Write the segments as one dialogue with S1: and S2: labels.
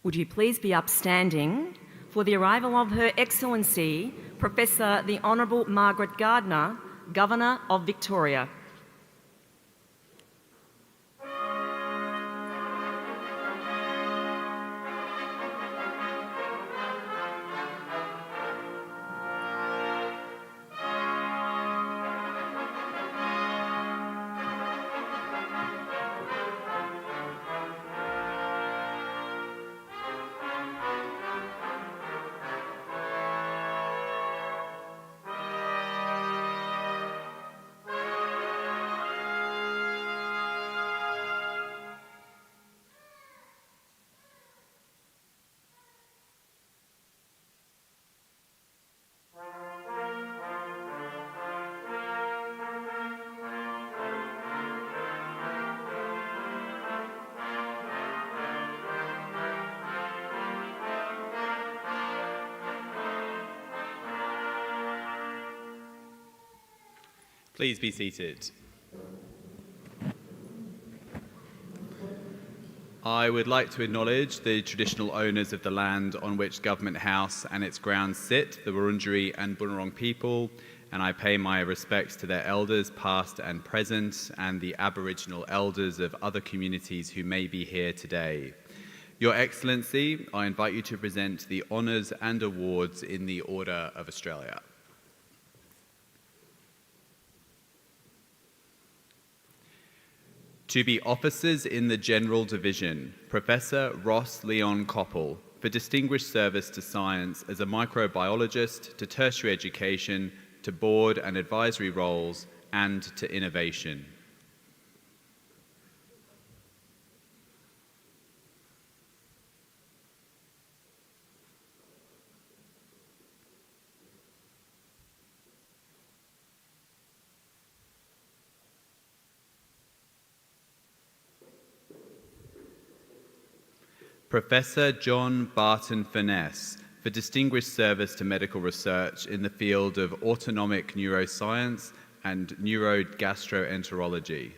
S1: Would you please be upstanding for the arrival of Her Excellency, Professor the Honourable Margaret Gardner, Governor of Victoria.
S2: Please be seated. I would like to acknowledge the traditional owners of the land on which Government House and its grounds sit, the Wurundjeri and Bunurong people, and I pay my respects to their elders, past and present, and the Aboriginal elders of other communities who may be here today. Your Excellency, I invite you to present the honours and awards in the Order of Australia. To be officers in the General Division, Professor Ross Leon Koppel, for distinguished service to science as a microbiologist, to tertiary education, to board and advisory roles, and to innovation. Professor John Barton Furness, for distinguished service to medical research in the field of autonomic neuroscience and neurogastroenterology.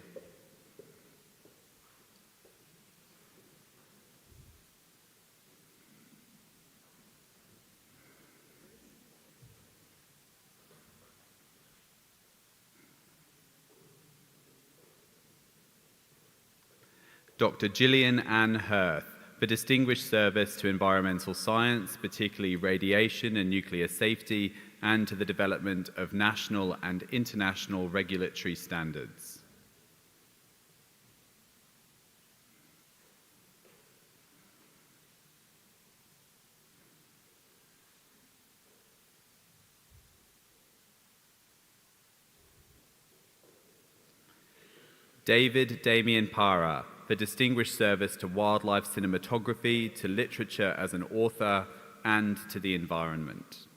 S2: Dr. Gillian Ann Hirth, for distinguished service to environmental science, particularly radiation and nuclear safety, and to the development of national and international regulatory standards. David Damien Para, for distinguished service to wildlife cinematography, to literature as an author, and to the environment.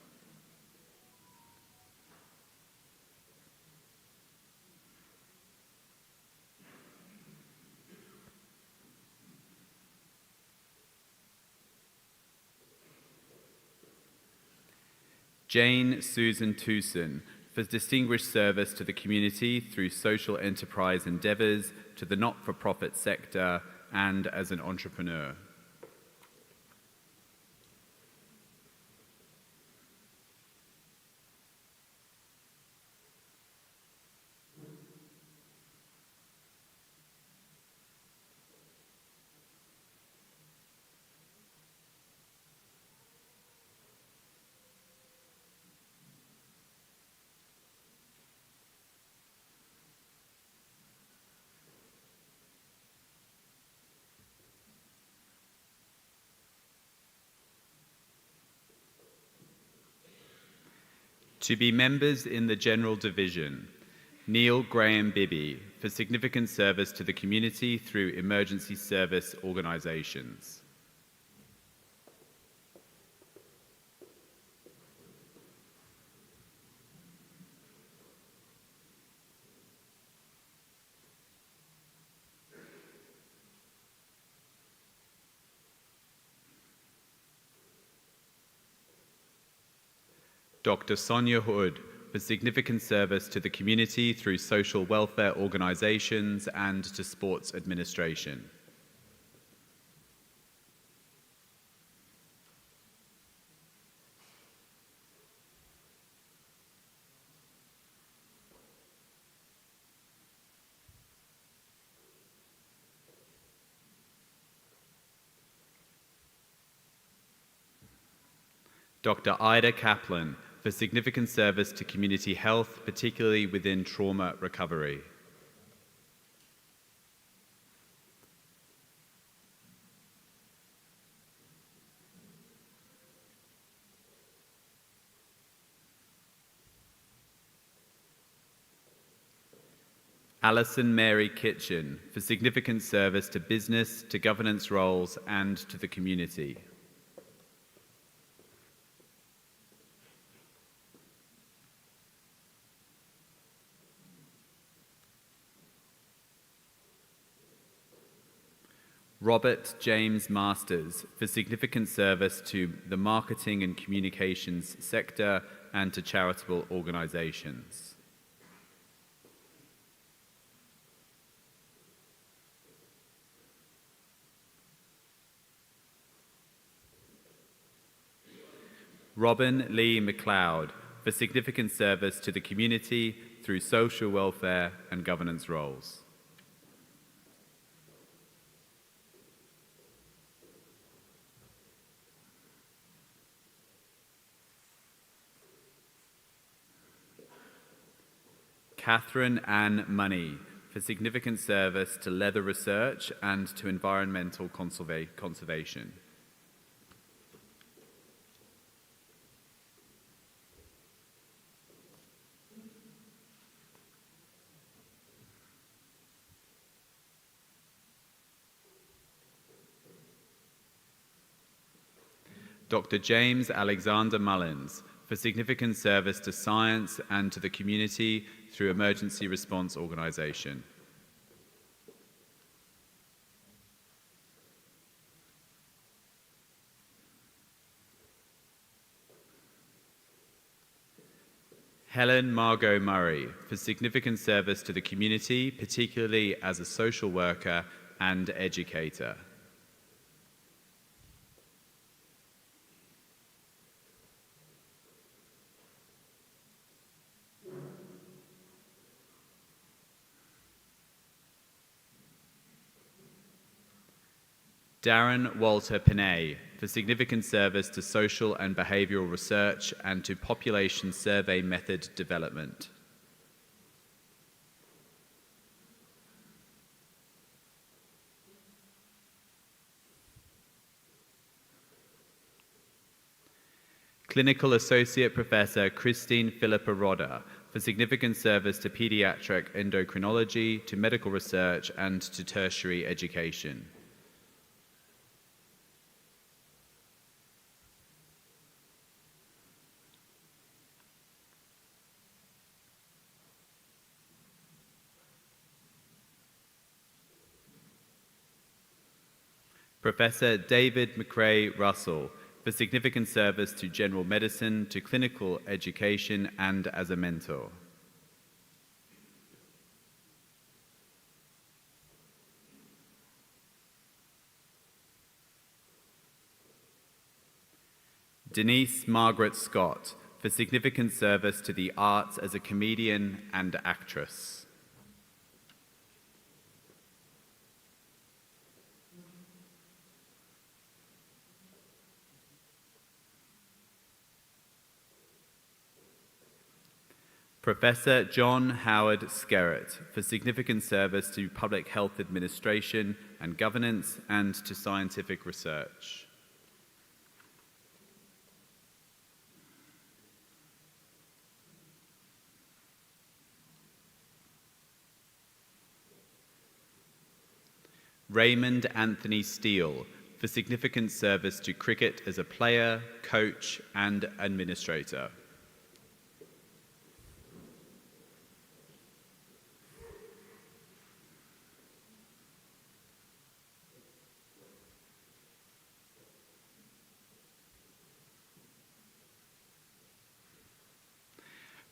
S2: Jane Susan Tewson, for distinguished service to the community through social enterprise endeavours, to the not-for-profit sector, and as an entrepreneur. To be members in the General Division, Neil Graham Bibby, for significant service to the community through emergency service organisations. Dr. Sonia Hood, for significant service to the community through social welfare organisations, and to sports administration. Dr. Ida Kaplan, for significant service to community health, particularly within trauma recovery. Alison Mary Kitchen, for significant service to business, to governance roles, and to the community. Robert James Masters, for significant service to the marketing and communications sector and to charitable organisations. Robin Lee McLeod, for significant service to the community through social welfare and governance roles. Catherine Ann Money, for significant service to leather research and to environmental conservation. Dr. James Alexander Mullins, for significant service to science and to the community through emergency response organisation. Helen Margot Murray, for significant service to the community, particularly as a social worker and educator. Darren Walter Panay, for significant service to social and behavioural research and to population survey method development. Clinical Associate Professor Christine Philippa Rodder, for significant service to paediatric endocrinology, to medical research and to tertiary education. Professor David McRae Russell, for significant service to general medicine, to clinical education, and as a mentor. Denise Margaret Scott, for significant service to the arts as a comedian and actress. Professor John Howard Skerritt, for significant service to public health administration and governance and to scientific research. Raymond Anthony Steele, for significant service to cricket as a player, coach and administrator.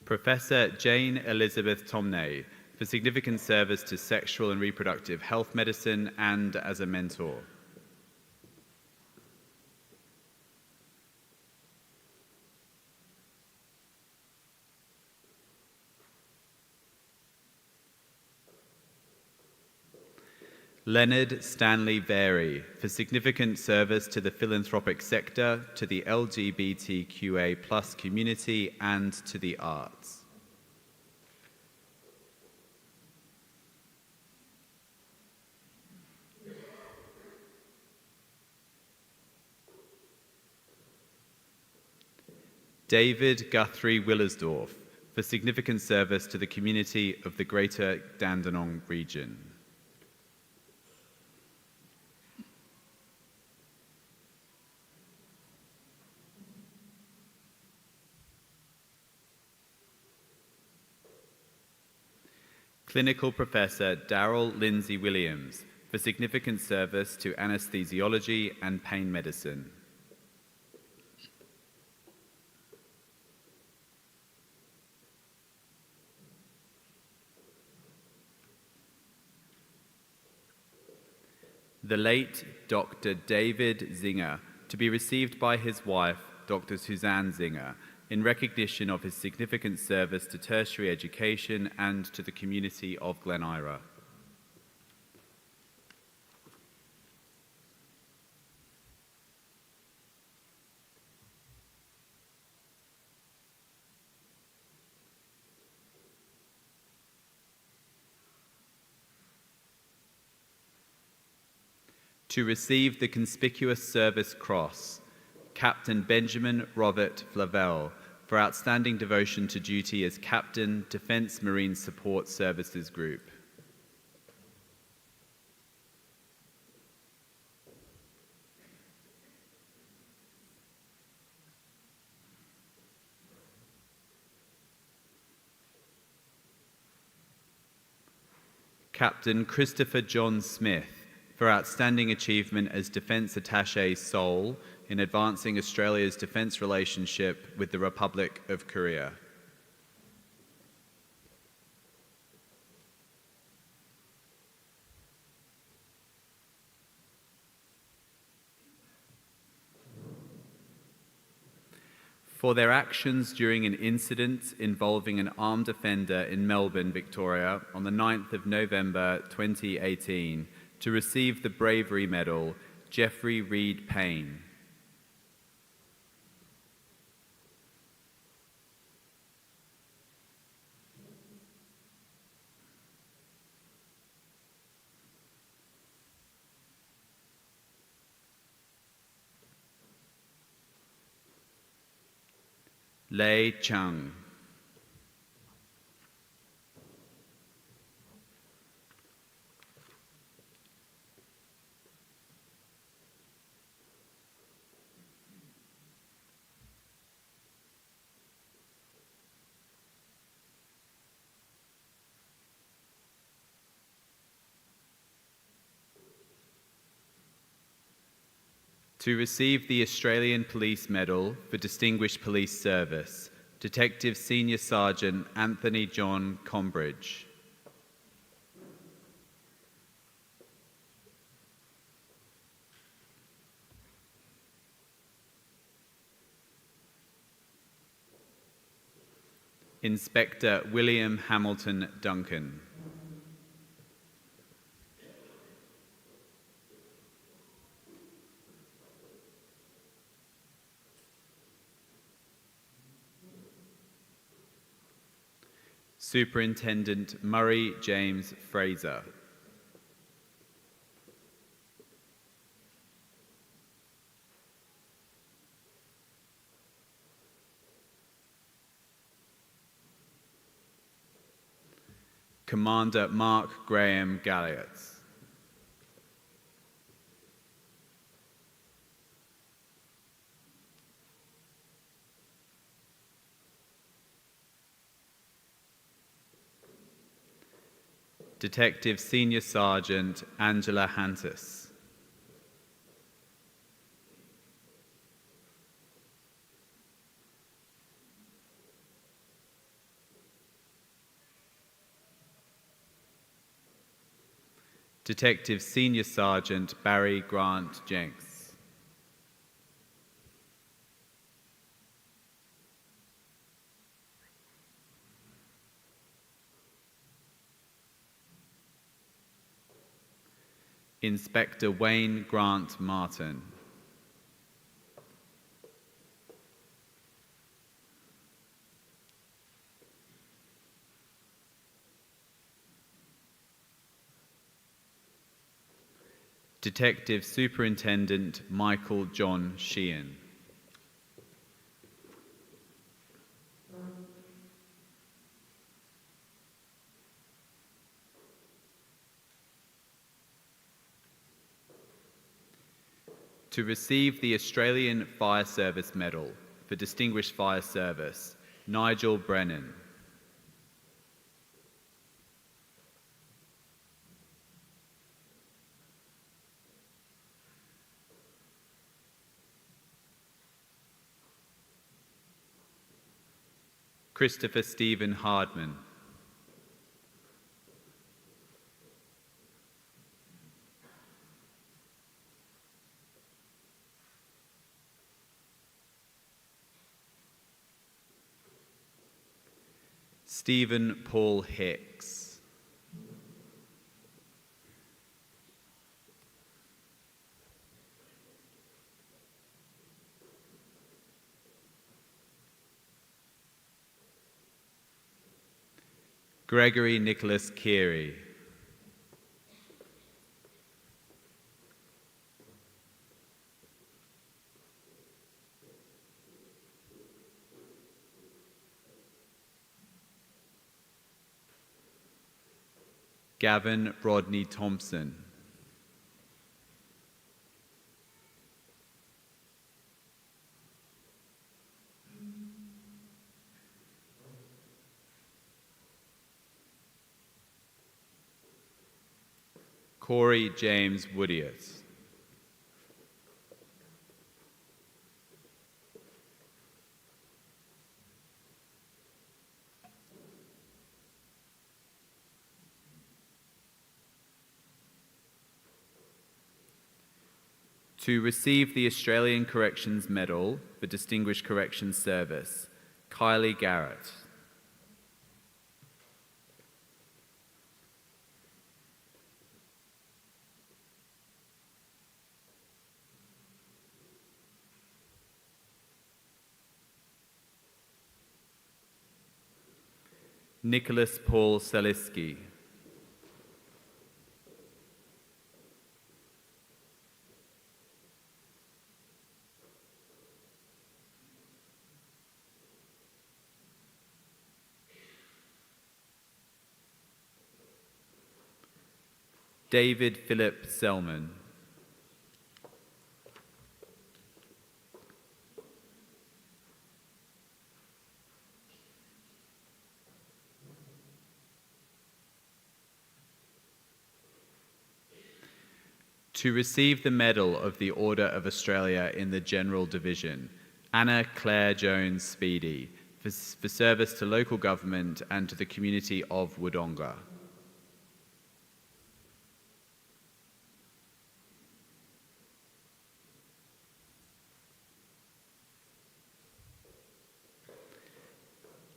S2: Professor Jane Elizabeth Tomney, for significant service to sexual and reproductive health medicine and as a mentor. Leonard Stanley Very, for significant service to the philanthropic sector, to the LGBTQA+ community, and to the arts. David Guthrie Willersdorf, for significant service to the community of the Greater Dandenong region. Clinical Professor Darrell Lindsay Williams, for significant service to anesthesiology and pain medicine. The late Dr. David Zinger, to be received by his wife, Dr. Suzanne Zinger, in recognition of his significant service to tertiary education and to the community of Glen Ira. To receive the Conspicuous Service Cross, Captain Benjamin Robert Flavelle, for outstanding devotion to duty as Captain, Defence Marine Support Services Group. Captain Christopher John Smith, for outstanding achievement as Defence Attaché Seoul in advancing Australia's defence relationship with the Republic of Korea. For their actions during an incident involving an armed offender in Melbourne, Victoria, on the 9th of November 2018, to receive the Bravery Medal, Jeffrey Reed Payne. Lei Chung. To receive the Australian Police Medal for Distinguished Police Service, Detective Senior Sergeant Anthony John Combridge. Inspector William Hamilton Duncan. Superintendent Murray James Fraser. Commander Mark Graham Galliotts. Detective Senior Sergeant Angela Hantis. Detective Senior Sergeant Barry Grant Jenks. Inspector Wayne Grant Martin. Detective Superintendent Michael John Sheehan. To receive the Australian Fire Service Medal for Distinguished Fire Service, Nigel Brennan. Christopher Stephen Hardman. Stephen Paul Hicks. Gregory Nicholas Keary. Gavin Rodney Thompson. Corey James Woodius. To receive the Australian Corrections Medal for Distinguished Corrections Service, Kylie Garrett. Nicholas Paul Saliski. David Philip Selman. To receive the Medal of the Order of Australia in the General Division, Anna Claire Jones Speedy, for service to local government and to the community of Wodonga.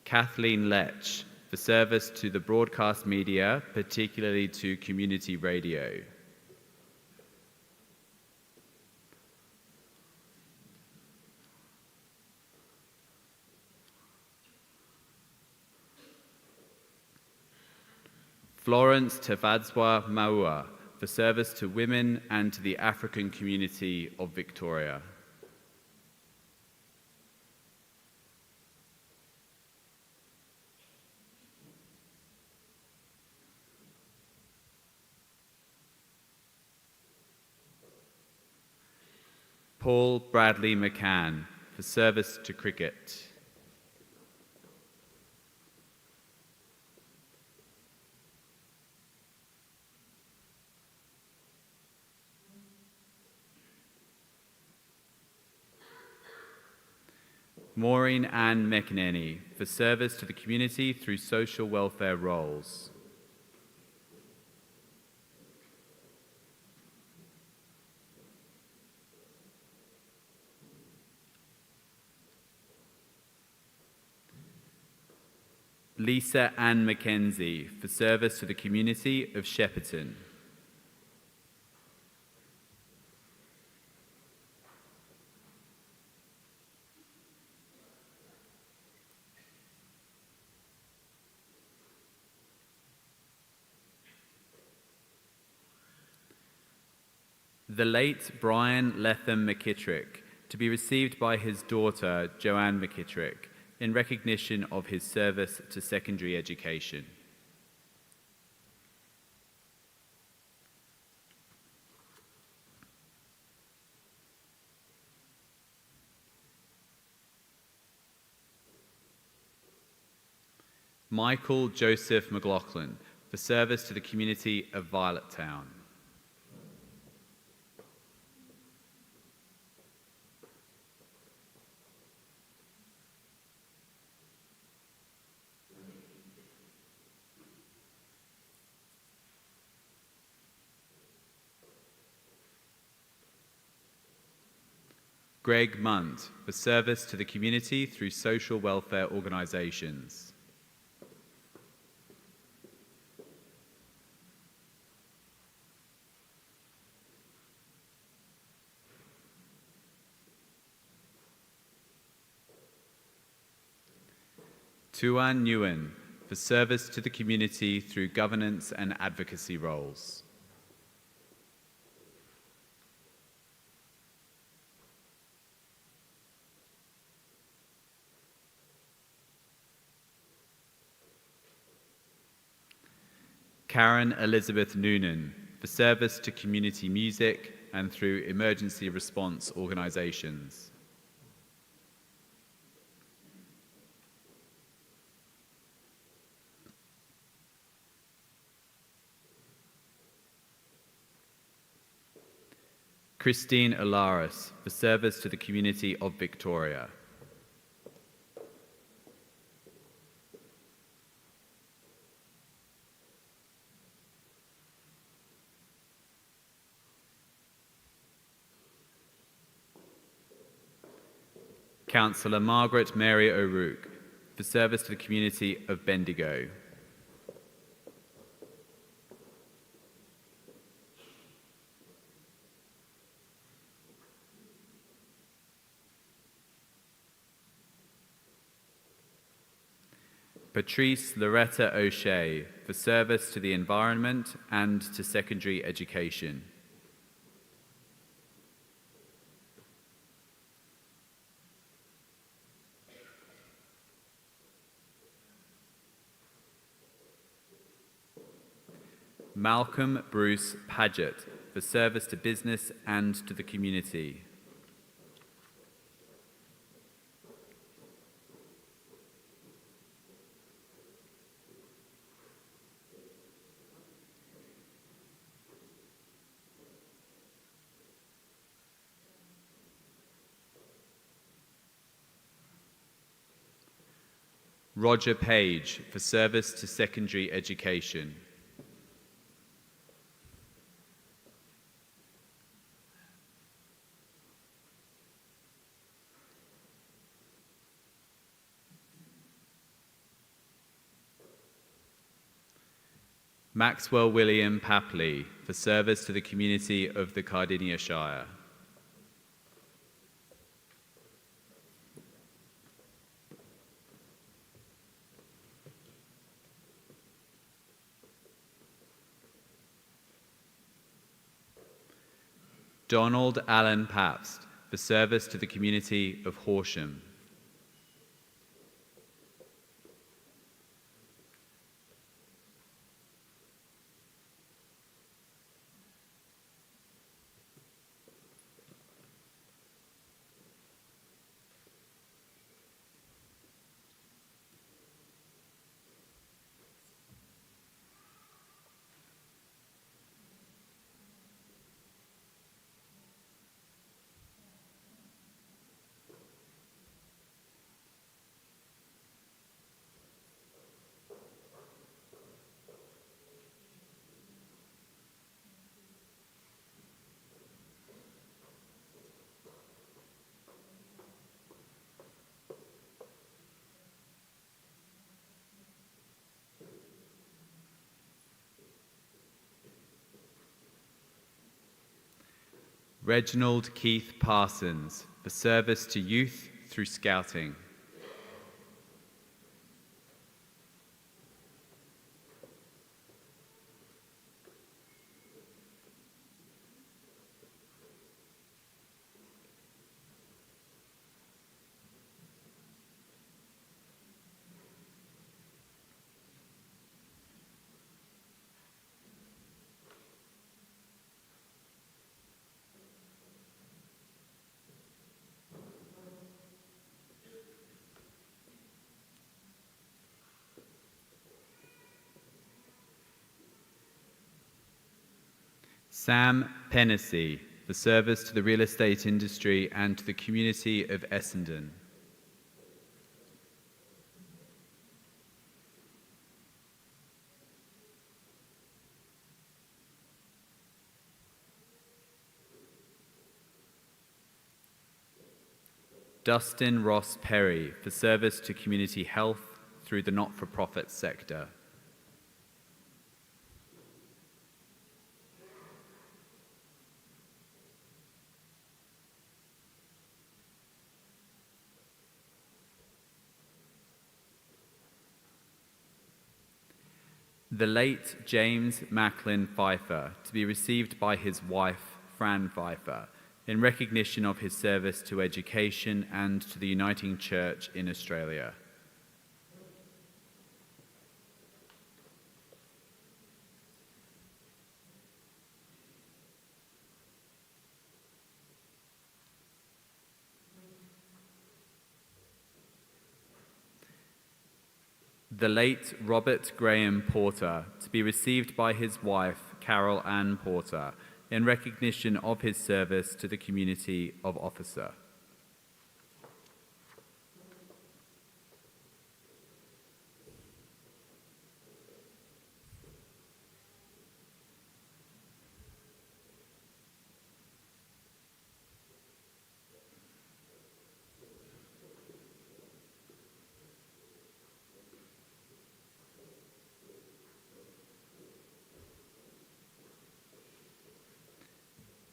S2: Kathleen Lech, for service to the broadcast media, particularly to community radio. Florence Tefadzwa Maua, for service to women and to the African community of Victoria. Paul Bradley McCann, for service to cricket. Maureen Ann McNenny, for service to the community through social welfare roles. Lisa Ann Mackenzie, for service to the community of Shepparton. the late Brian Lethem McKittrick, to be received by his daughter Joanne McKittrick in recognition of his service to secondary education. Michael Joseph McLaughlin, for service to the community of Violettown. Greg Munt, for service to the community through social welfare organisations. Tuan Nguyen, for service to the community through governance and advocacy roles. Karen Elizabeth Noonan, for service to community music and through emergency response organisations. Christine Alaris, for service to the community of Victoria. Councillor Margaret Mary O'Rourke, for service to the community of Bendigo. Patrice Loretta O'Shea, for service to the environment and to secondary education. Malcolm Bruce Paget, for service to business and to the community. Roger Page, for service to secondary education. Maxwell William Papley, for service to the community of the Cardinia Shire. Donald Allen Pabst, for service to the community of Horsham. Reginald Keith Parsons, for service to youth through scouting. Sam Pennessy, for service to the real estate industry and to the community of Essendon. Dustin Ross Perry, for service to community health through the not-for-profit sector. The late James Macklin Pfeiffer, to be received by his wife, Fran Pfeiffer, in recognition of his service to education and to the Uniting Church in Australia. The late Robert Graham Porter, to be received by his wife, Carol Ann Porter, in recognition of his service to the community of Officer.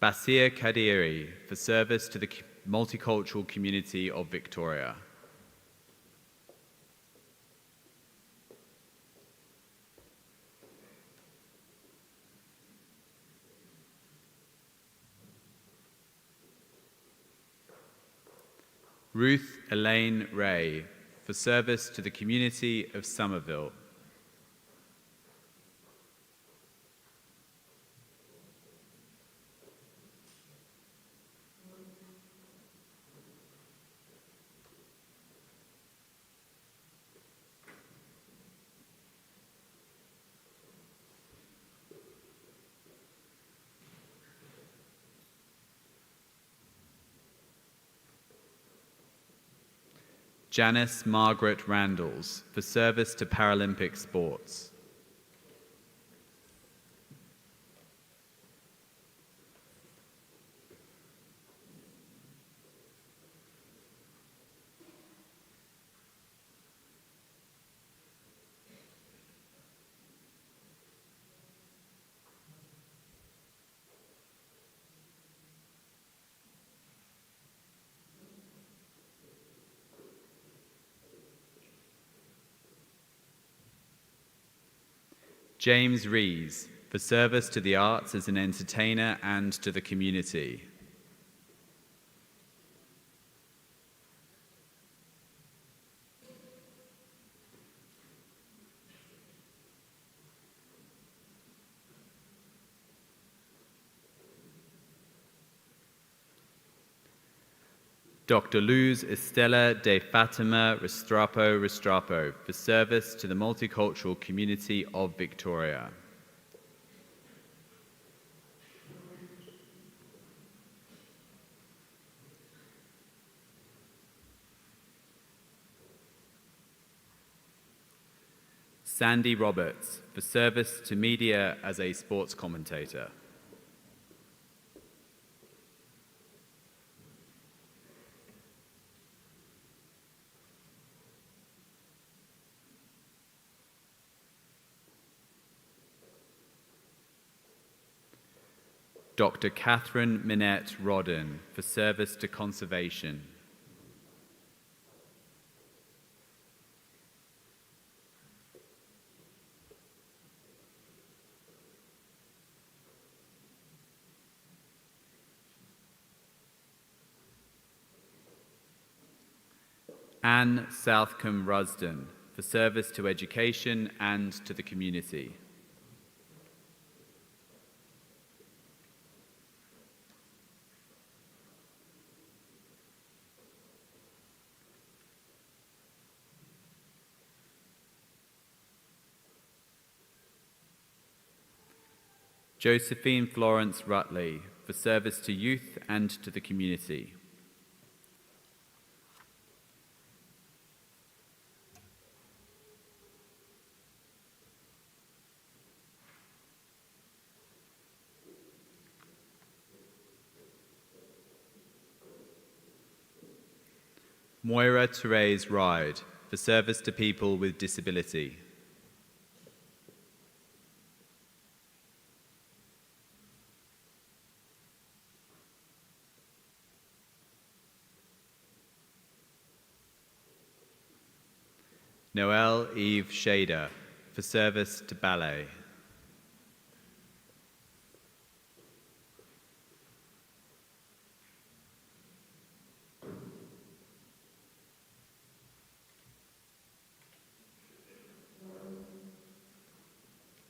S2: Basir Kadiri, for service to the multicultural community of Victoria. Ruth Elaine Ray, for service to the community of Somerville. Janice Margaret Randalls, for service to Paralympic sports. James Rees, for service to the arts as an entertainer and to the community. Dr. Luz Estela de Fatima Restrepo, for service to the multicultural community of Victoria. Sandy Roberts, for service to media as a sports commentator. Dr. Catherine Minette Rodden, for service to conservation. Anne Southcombe Rusden, for service to education and to the community. Josephine Florence Rutley, for service to youth and to the community. Moira Therese Ride, for service to people with disability. Noelle Eve Shader, for service to ballet.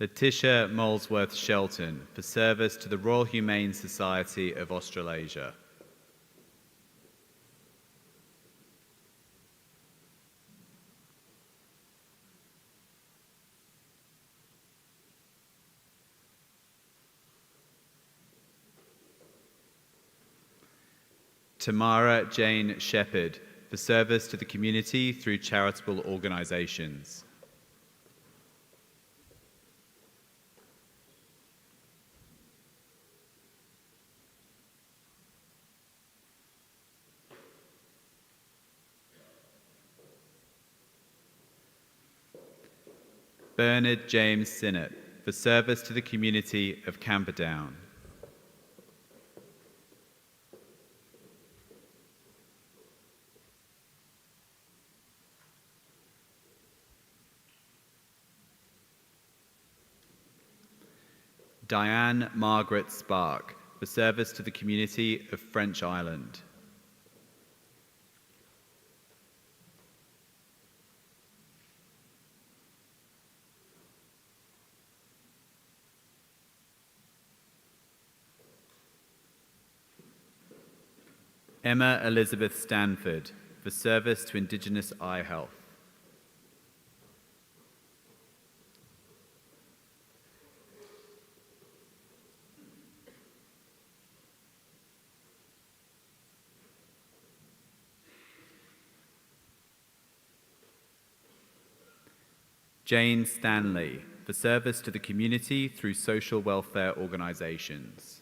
S2: Letitia Molesworth Shelton, for service to the Royal Humane Society of Australasia. Tamara Jane Shepherd, for service to the community through charitable organisations. Bernard James Sinnott, for service to the community of Camperdown. Diane Margaret Spark, for service to the community of French Island. Emma Elizabeth Stanford, for service to Indigenous eye health. Jane Stanley, for service to the community through social welfare organisations.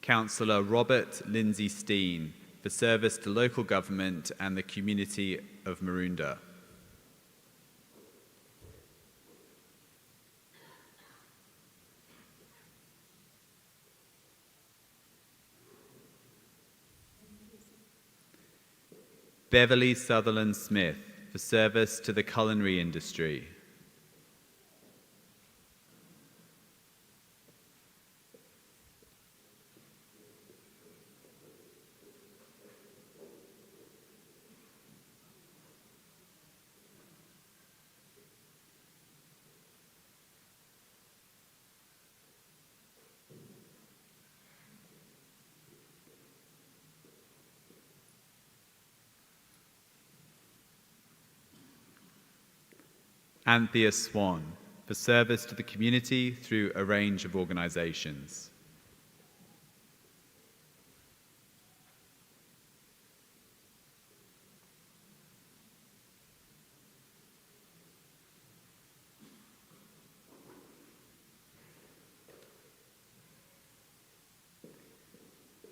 S2: Councillor Robert Lindsay Steen, for service to local government and the community of Maroondah. Beverly Sutherland Smith, for service to the culinary industry. Anthea Swan, for service to the community through a range of organisations.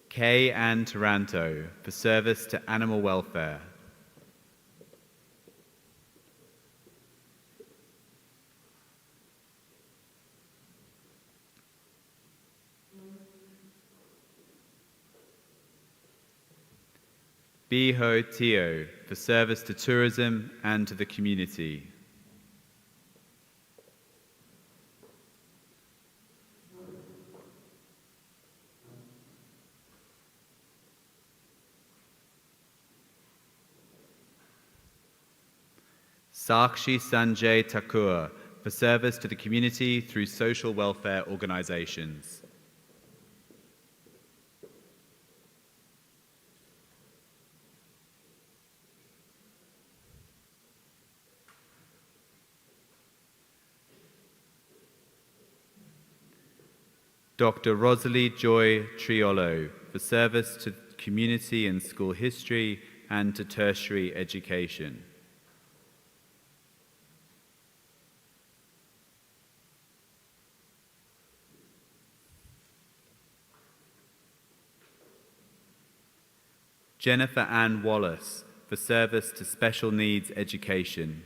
S2: Kay Ann Taranto, for service to animal welfare. Biho Teo, for service to tourism and to the community. Sakshi Sanjay Thakur, for service to the community through social welfare organisations. Dr. Rosalie Joy Triolo, for service to community and school history and to tertiary education. Jennifer Ann Wallace, for service to special needs education.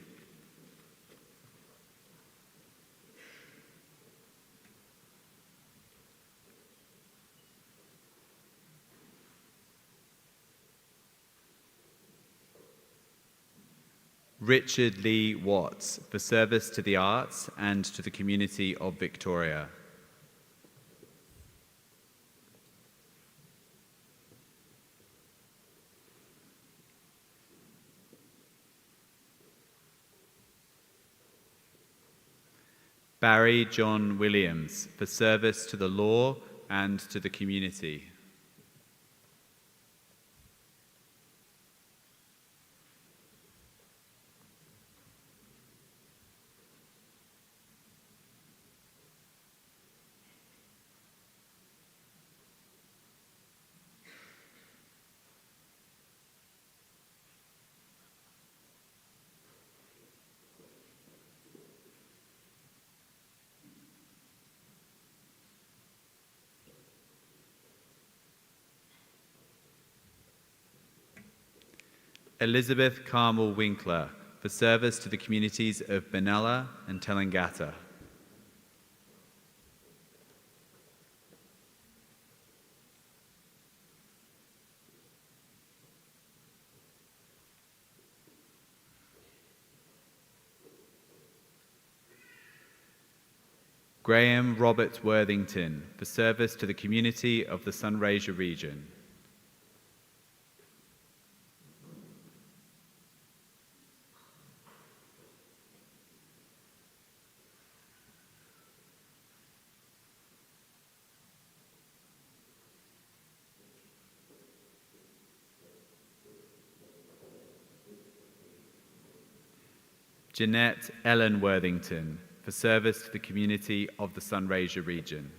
S2: Richard Lee Watts, for service to the arts and to the community of Victoria. Barry John Williams, for service to the law and to the community. Elizabeth Carmel Winkler, for service to the communities of Benalla and Telangata. Graham Robert Worthington, for service to the community of the Sunraysia region. Jeanette Ellen Worthington, for service to the community of the Sunraysia region.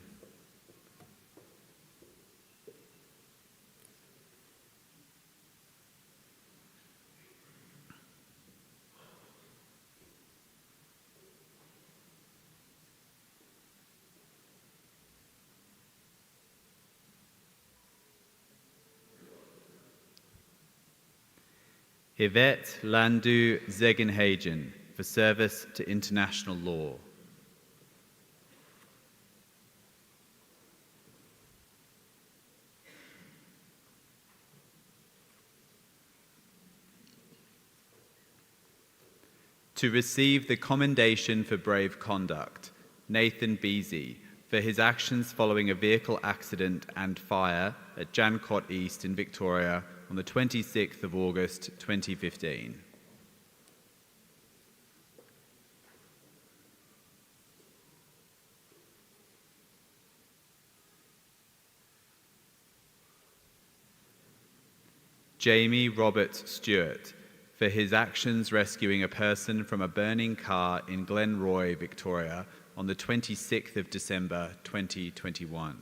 S2: Yvette Landu Zegenhagen, for service to international law. To receive the Commendation for Brave Conduct, Nathan Beasy, for his actions following a vehicle accident and fire at Jancott East in Victoria on the 26th of August 2015. Jamie Robert Stewart, for his actions rescuing a person from a burning car in Glenroy, Victoria, on the 26th of December 2021.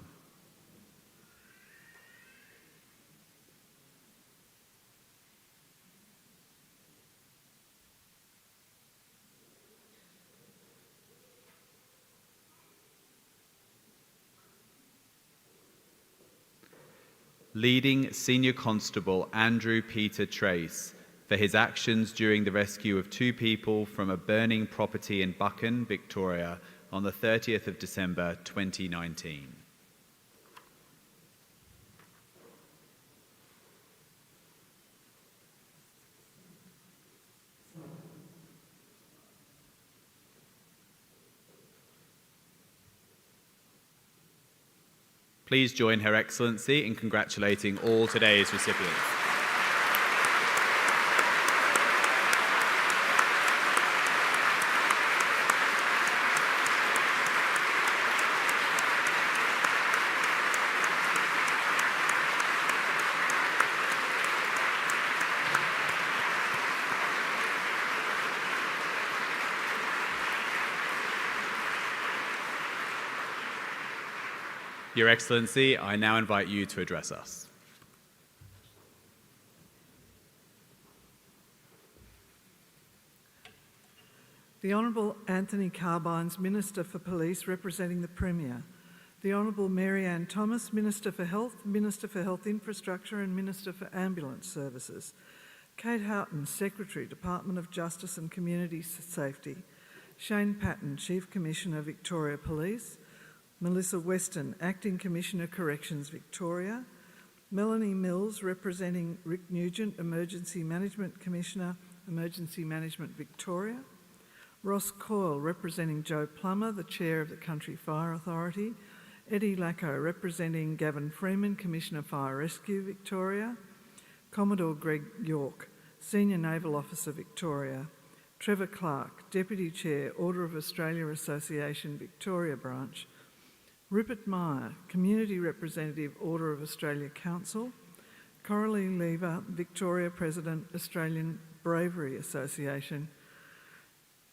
S2: Leading Senior Constable Andrew Peter Trace, for his actions during the rescue of 2 people from a burning property in Buchan, Victoria, on the 30th of December 2019. Please join Her Excellency in congratulating all today's recipients. Your Excellency, I now invite you to address us.
S3: The Honourable Anthony Carbines, Minister for Police representing the Premier. The Honourable Mary Ann Thomas, Minister for Health Infrastructure and Minister for Ambulance Services. Kate Houghton, Secretary, Department of Justice and Community Safety. Shane Patton, Chief Commissioner, Victoria Police. Melissa Weston, Acting Commissioner, Corrections, Victoria. Melanie Mills, representing Rick Nugent, Emergency Management Commissioner, Emergency Management Victoria. Ross Coyle, representing Joe Plummer, the Chair of the Country Fire Authority. Eddie Lacko, representing Gavin Freeman, Commissioner Fire Rescue Victoria. Commodore Greg York, Senior Naval Officer Victoria. Trevor Clark, Deputy Chair, Order of Australia Association Victoria Branch. Rupert Meyer, Community Representative, Order of Australia Council. Coralie Lever, Victoria President, Australian Bravery Association.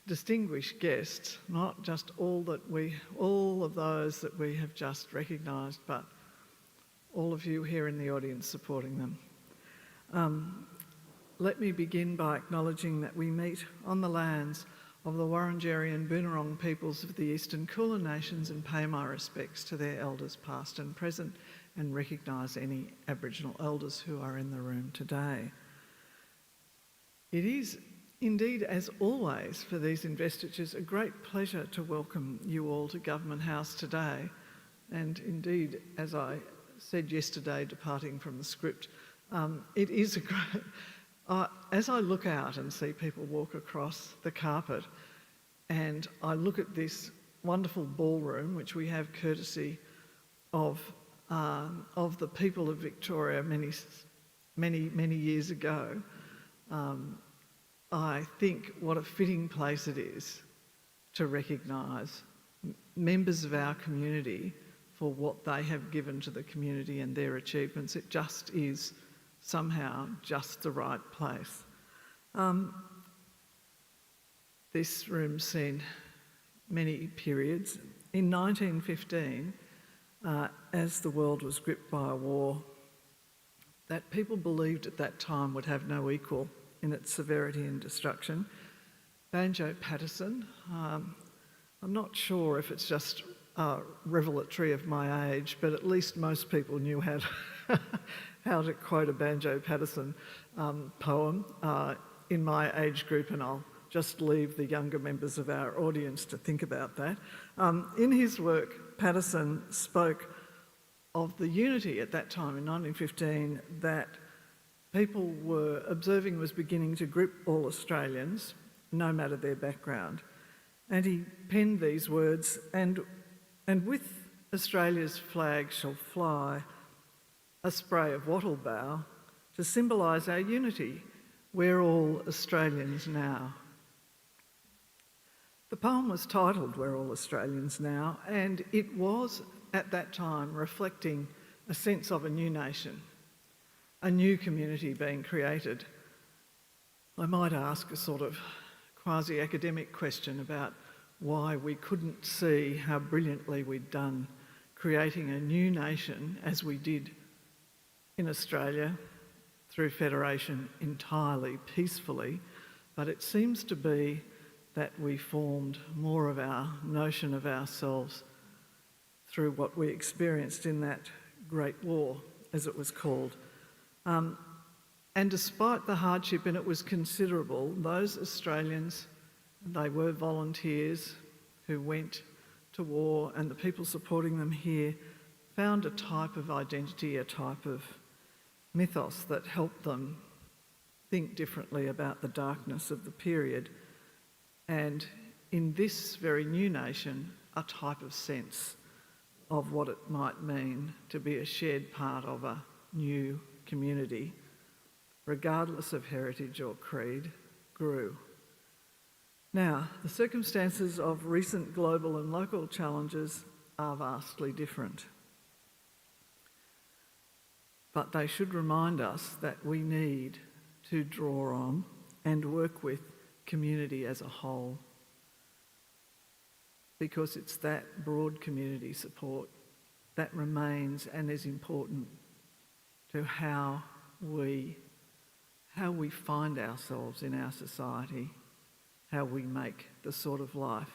S3: Distinguished guests, not just all of those that we have just recognised, but all of you here in the audience supporting them. Let me begin by acknowledging that we meet on the lands of the Wurundjeri and Boonwurrung peoples of the Eastern Kulin Nations and pay my respects to their elders past and present and recognise any Aboriginal elders who are in the room today. It is indeed, as always, for these investitures, a great pleasure to welcome you all to Government House today. And indeed, as I said yesterday, departing from the script, it is a great... as I look out and see people walk across the carpet, and I look at this wonderful ballroom, which we have courtesy of the people of Victoria many years ago, I think what a fitting place it is to recognise members of our community for what they have given to the community and their achievements. It just is somehow just the right place. This room's seen many periods. In 1915, as the world was gripped by a war that people believed at that time would have no equal in its severity and destruction, Banjo Paterson, I'm not sure if it's just revelatory of my age, but at least most people knew how to quote a Banjo Paterson poem in my age group, and I'll just leave the younger members of our audience to think about that. In his work, Paterson spoke of the unity at that time in 1915 that people were observing was beginning to grip all Australians, no matter their background. And he penned these words, and with Australia's flag shall fly a spray of wattle bough to symbolise our unity, we're all Australians now. The poem was titled We're All Australians Now, and it was at that time reflecting a sense of a new nation, a new community being created. I might ask a sort of quasi-academic question about why we couldn't see how brilliantly we'd done creating a new nation as we did in Australia through federation entirely peacefully, but it seems to be that we formed more of our notion of ourselves through what we experienced in that Great War, as it was called. And despite the hardship, and it was considerable, those Australians, they were volunteers who went to war, and the people supporting them here found a type of identity, a type of mythos that helped them think differently about the darkness of the period. And in this very new nation, a type of sense of what it might mean to be a shared part of a new community, regardless of heritage or creed, grew. Now, the circumstances of recent global and local challenges are vastly different. But they should remind us that we need to draw on and work with community as a whole, because it's that broad community support that remains and is important to how we find ourselves in our society, how we make the sort of life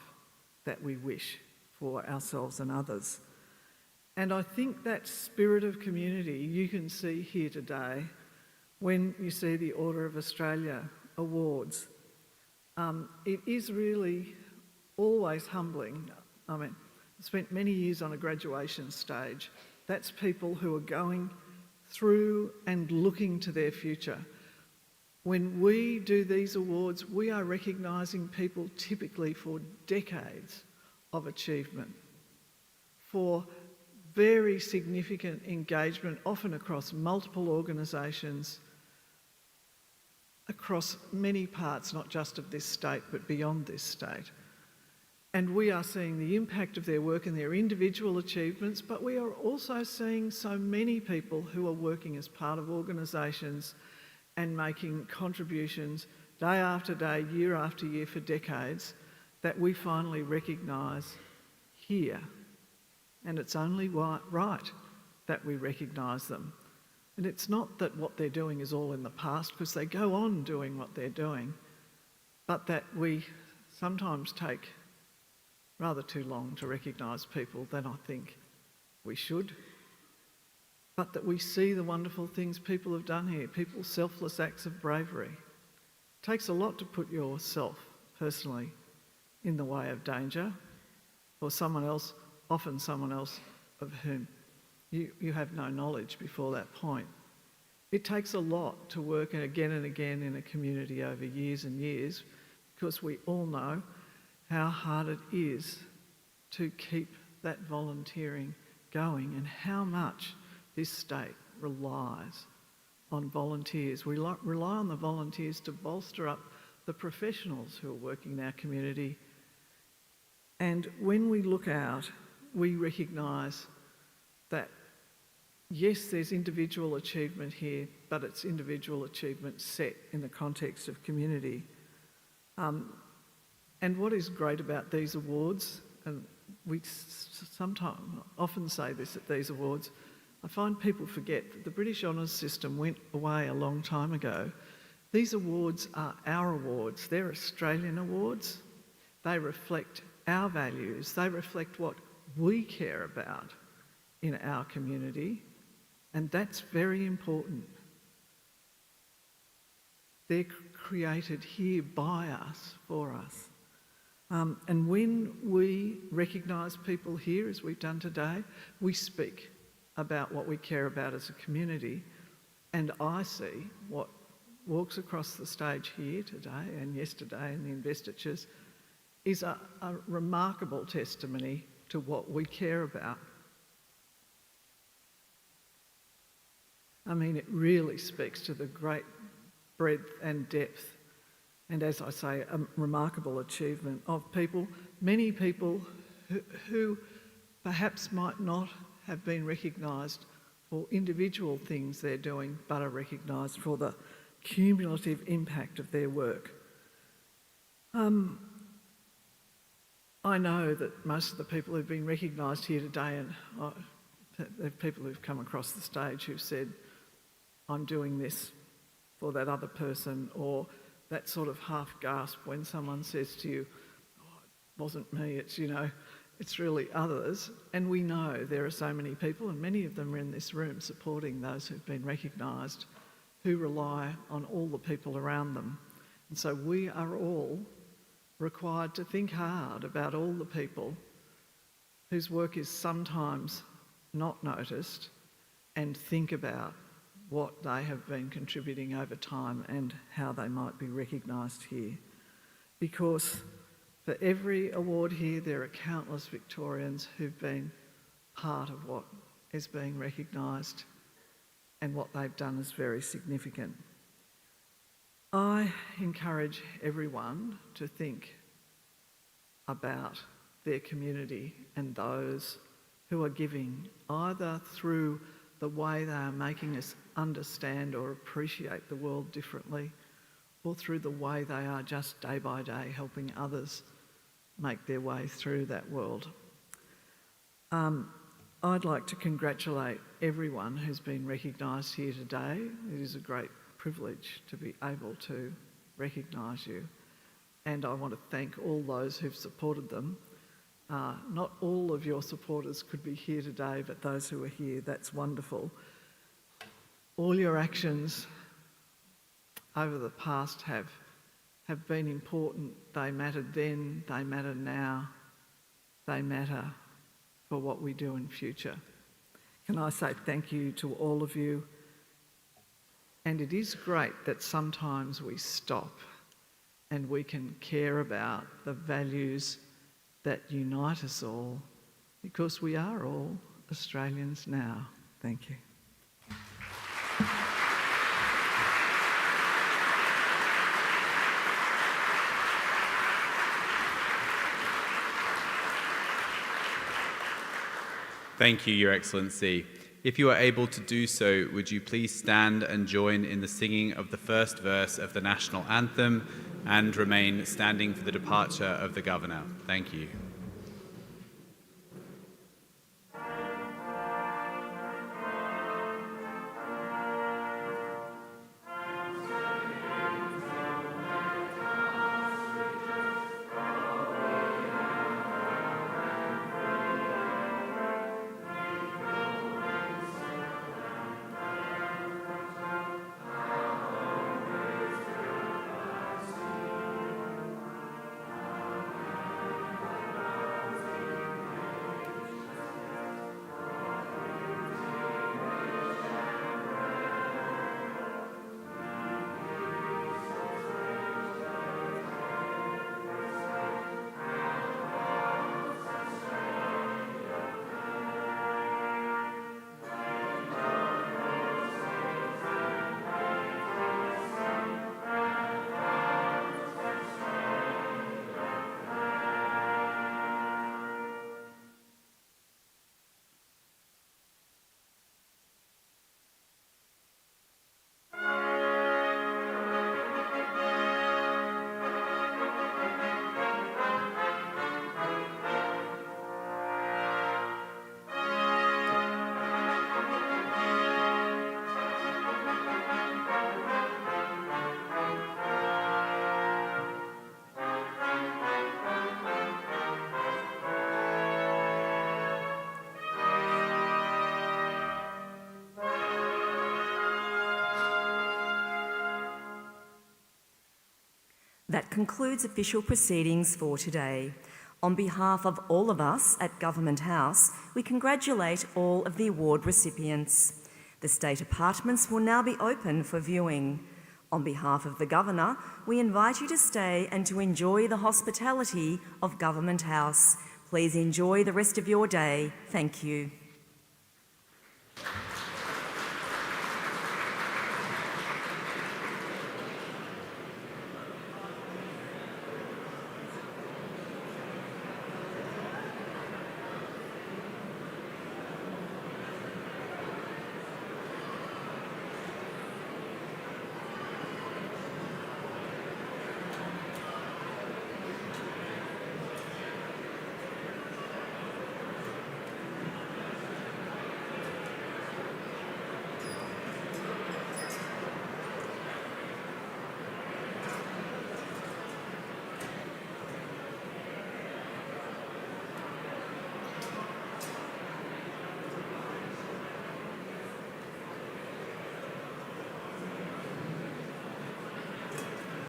S3: that we wish for ourselves and others. And I think that spirit of community you can see here today when you see the Order of Australia awards. It is really always humbling. I mean, I spent many years on a graduation stage. That's people who are going through and looking to their future. When we do these awards, we are recognising people typically for decades of achievement, for very significant engagement, often across multiple organisations, across many parts, not just of this state, but beyond this state. And we are seeing the impact of their work and their individual achievements, but we are also seeing so many people who are working as part of organisations and making contributions day after day, year after year for decades, that we finally recognise here. And it's only right that we recognise them. And it's not that what they're doing is all in the past, because they go on doing what they're doing, but that we sometimes take rather too long to recognise people than I think we should. But that we see the wonderful things people have done here, people's selfless acts of bravery. It takes a lot to put yourself personally in the way of danger for someone else, often someone else of whom you have no knowledge before that point. It takes a lot to work again and again in a community over years and years, because we all know how hard it is to keep that volunteering going and how much this state relies on volunteers. We rely on the volunteers to bolster up the professionals who are working in our community. And when we look out, we recognise that, yes, there's individual achievement here, but it's individual achievement set in the context of community. And what is great about these awards, and we sometimes often say this at these awards, I find people forget that the British Honours System went away a long time ago. These awards are our awards. They're Australian awards. They reflect our values. They reflect what we care about in our community, and that's very important. They're created here by us, for us. And when we recognise people here, as we've done today, we speak about what we care about as a community. And I see what walks across the stage here today and yesterday in the investitures is a remarkable testimony to what we care about. I mean, it really speaks to the great breadth and depth, and as I say, a remarkable achievement of people, many people who perhaps might not have been recognised for individual things they're doing, but are recognised for the cumulative impact of their work. I know that most of the people who've been recognised here today, and there are people who've come across the stage who've said, I'm doing this for that other person, or that sort of half gasp when someone says to you, oh, it wasn't me, it's really others. And we know there are so many people, and many of them are in this room supporting those who've been recognised, who rely on all the people around them. And so we are all required to think hard about all the people whose work is sometimes not noticed, and think about what they have been contributing over time and how they might be recognised here. Because for every award here, there are countless Victorians who've been part of what is being recognised, and what they've done is very significant. I encourage everyone to think about their community and those who are giving, either through the way they are making us understand or appreciate the world differently, or through the way they are just day by day helping others make their way through that world. I'd like to congratulate everyone who's been recognised here today. It is a great privilege to be able to recognise you, and I want to thank all those who've supported them. Not all of your supporters could be here today, but those who are here, that's wonderful. All your actions over the past have been important. They mattered then, they matter now, they matter for what we do in future. Can I say thank you to all of you? And it is great that sometimes we stop and we can care about the values that unite us all, because we are all Australians now. Thank you.
S2: Thank you, Your Excellency. If you are able to do so, would you please stand and join in the singing of the first verse of the national anthem and remain standing for the departure of the Governor. Thank you.
S1: That concludes official proceedings for today. On behalf of all of us at Government House, we congratulate all of the award recipients. The state apartments will now be open for viewing. On behalf of the Governor, we invite you to stay and to enjoy the hospitality of Government House. Please enjoy the rest of your day. Thank you.